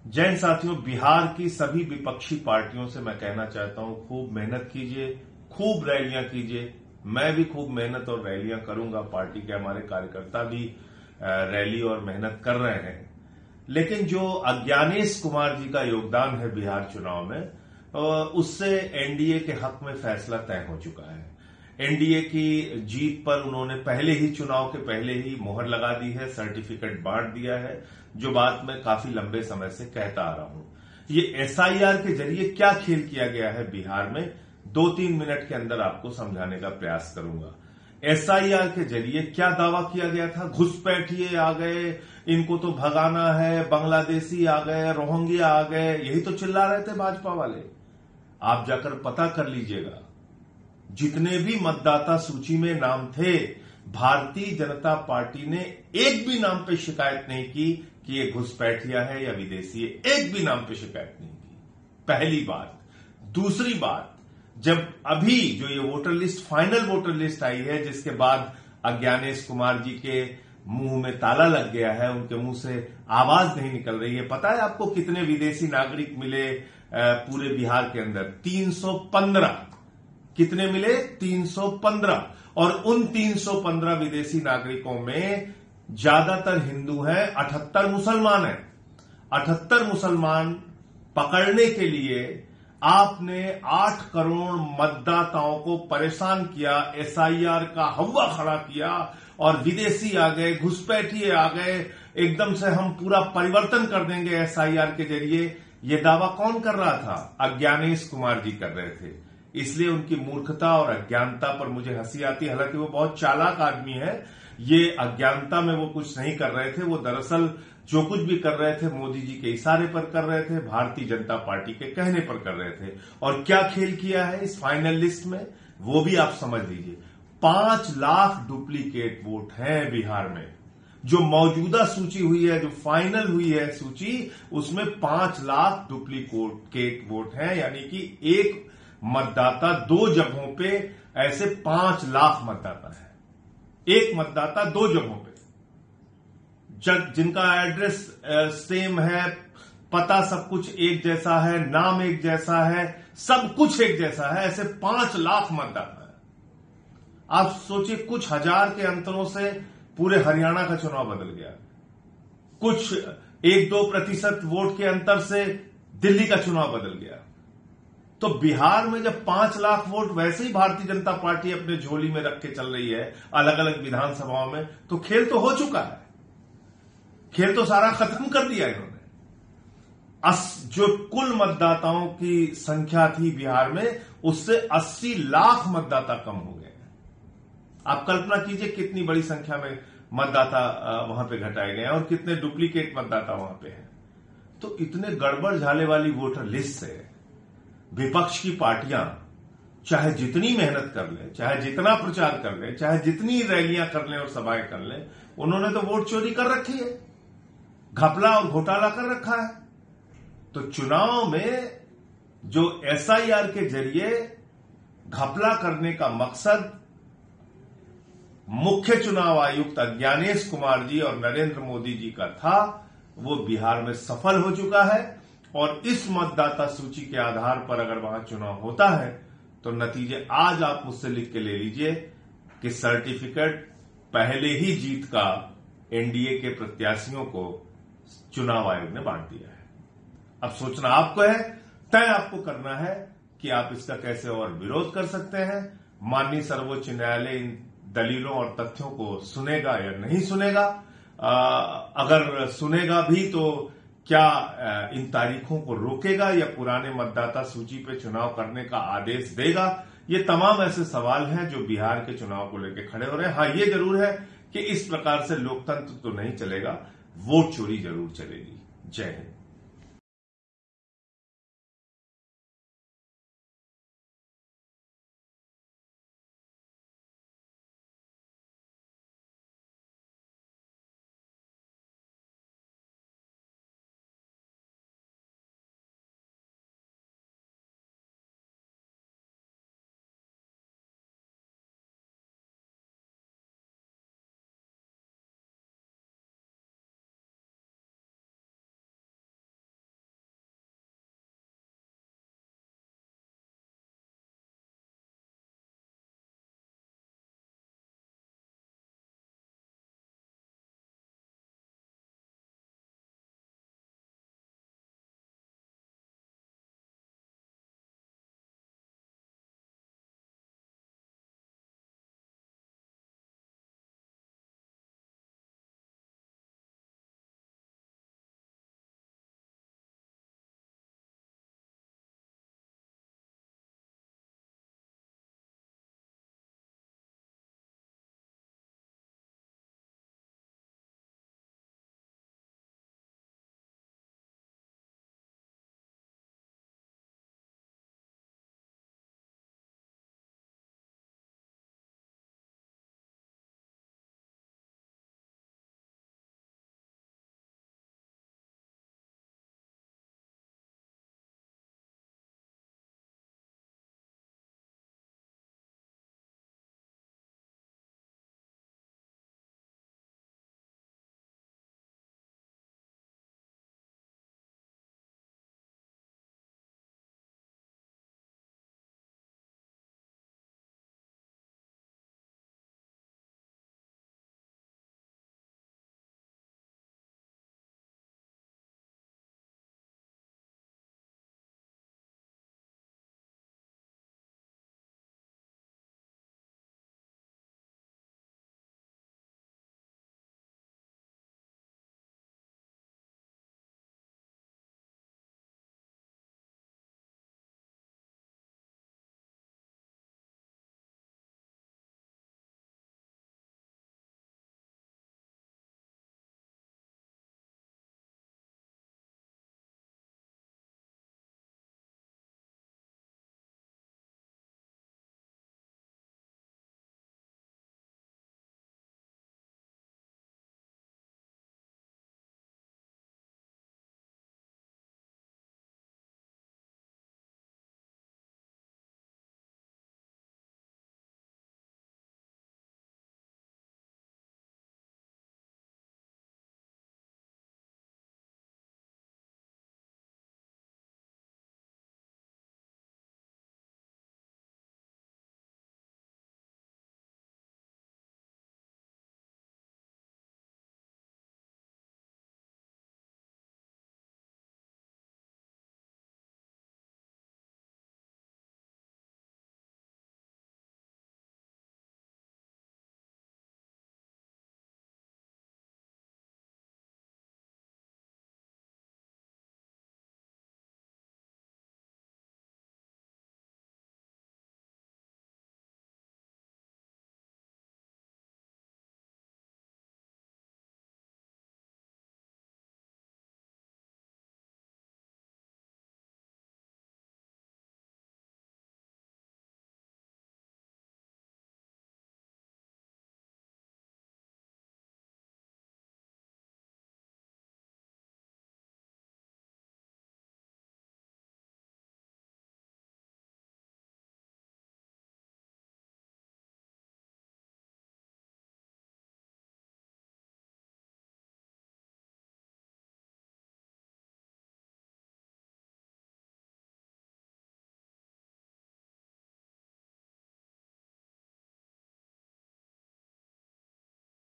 जय हिंद साथियों, बिहार की सभी विपक्षी पार्टियों से मैं कहना चाहता हूं, खूब मेहनत कीजिए, खूब रैलियां कीजिए। मैं भी खूब मेहनत और रैलियां करूंगा। पार्टी के हमारे कार्यकर्ता भी रैली और मेहनत कर रहे हैं। लेकिन जो अज्ञानेश कुमार जी का योगदान है बिहार चुनाव में, उससे एनडीए के हक में फैसला तय हो चुका है। एनडीए की जीत पर उन्होंने पहले ही चुनाव के पहले ही मोहर लगा दी है, सर्टिफिकेट बांट दिया है, जो बात मैं काफी लंबे समय से कहता आ रहा हूं। ये एसआईआर के जरिए क्या खेल किया गया है बिहार में, 2-3 मिनट के अंदर आपको समझाने का प्रयास करूंगा। एसआईआर के जरिए क्या दावा किया गया था? घुसपैठिए आ गए, इनको तो भगाना है, बांग्लादेशी आ गए, रोहिंग्या आ गए, यही तो चिल्ला रहे थे भाजपा वाले। आप जाकर पता कर लीजिएगा, जितने भी मतदाता सूची में नाम थे, भारतीय जनता पार्टी ने एक भी नाम पे शिकायत नहीं की कि ये घुसपैठिया है या विदेशी है। एक भी नाम पे शिकायत नहीं की, पहली बात। दूसरी बात, जब अभी जो ये voter list, final voter list आई है, जिसके बाद अज्ञानेश कुमार जी के मुंह में ताला लग गया है, उनके मुंह से आवाज नहीं निकल रही है। पता है आपको कितने विदेशी नागरिक मिले पूरे बिहार के अंदर? 315। कितने मिले? 315। और उन 315 विदेशी नागरिकों में ज्यादातर हिंदू हैं, 78 मुसलमान हैं। 78 मुसलमान पकड़ने के लिए आपने 8 करोड़ मतदाताओं को परेशान किया, एसआईआर का हवा खड़ा किया, और विदेशी आ गए, घुसपैठिए आ गए, एकदम से हम पूरा परिवर्तन कर देंगे एसआईआर के जरिए। यह दावा कौन कर रहा था? अज्ञानेश कुमार जी कर रहे थे। इसलिए उनकी मूर्खता और अज्ञानता पर मुझे हंसी आती है। हालांकि वो बहुत चालाक आदमी है। ये अज्ञानता में वो कुछ नहीं कर रहे थे, वो दरअसल जो कुछ भी कर रहे थे मोदी जी के इशारे पर कर रहे थे, भारतीय जनता पार्टी के कहने पर कर रहे थे। और क्या खेल किया है इस फाइनल लिस्ट में, वो भी आप समझ लीजिए। 5 लाख डुप्लीकेट वोट हैं बिहार में। जो मौजूदा सूची हुई है, जो फाइनल हुई है सूची, उसमें 5 लाख डुप्लीकेट वोट हैं। यानी कि एक मतदाता 2 जगहों पे, ऐसे 5 लाख मतदाता है। एक मतदाता 2 जगहों पे, जिनका एड्रेस सेम है, पता सब कुछ एक जैसा है, नाम एक जैसा है, सब कुछ एक जैसा है, ऐसे 5 लाख मतदाता है। आप सोचिए, कुछ हजार के अंतरों से पूरे हरियाणा का चुनाव बदल गया, कुछ 1-2% वोट के अंतर से दिल्ली का चुनाव बदल गया। तो बिहार में जब 5 लाख वोट वैसे ही भारतीय जनता पार्टी अपने झोली में रख के चल रही है अलग अलग विधानसभाओं में, तो खेल तो हो चुका है। खेल तो सारा खत्म कर दिया इन्होंने। जो कुल मतदाताओं की संख्या थी बिहार में, उससे 80 लाख मतदाता कम हो गए। आप कल्पना कीजिए कितनी बड़ी संख्या में मतदाता वहां पे घटाए गए हैं और कितने डुप्लीकेट मतदाता वहां पे हैं। तो इतने गड़बड़ झाले वाली वोटर लिस्ट से विपक्ष की पार्टियां चाहे जितनी मेहनत कर लें, चाहे जितना प्रचार कर लें, चाहे जितनी रैलियां कर लें और सभाएं कर लें, उन्होंने तो वोट चोरी कर रखी है, घपला और घोटाला कर रखा है। तो चुनाव में जो एसआईआर के जरिए घपला करने का मकसद मुख्य चुनाव आयुक्त अज्ञानेश कुमार जी और नरेंद्र मोदी जी का था, वो बिहार में सफल हो चुका है। और इस मतदाता सूची के आधार पर अगर वहां चुनाव होता है, तो नतीजे आज आप मुझसे लिख के ले लीजिए कि सर्टिफिकेट पहले ही जीत का एनडीए के प्रत्याशियों को चुनाव आयोग ने बांट दिया है। अब सोचना आपको है, तय आपको करना है कि आप इसका कैसे और विरोध कर सकते हैं। माननीय सर्वोच्च न्यायालय इन दलीलों और तथ्यों को सुनेगा या नहीं सुनेगा। अगर सुनेगा भी तो क्या इन तारीखों को रोकेगा या पुराने मतदाता सूची पे चुनाव करने का आदेश देगा? ये तमाम ऐसे सवाल हैं जो बिहार के चुनाव को लेकर खड़े हो रहे हैं। हाँ, ये जरूर है कि इस प्रकार से लोकतंत्र तो नहीं चलेगा, वोट चोरी जरूर चलेगी। जय हिंद।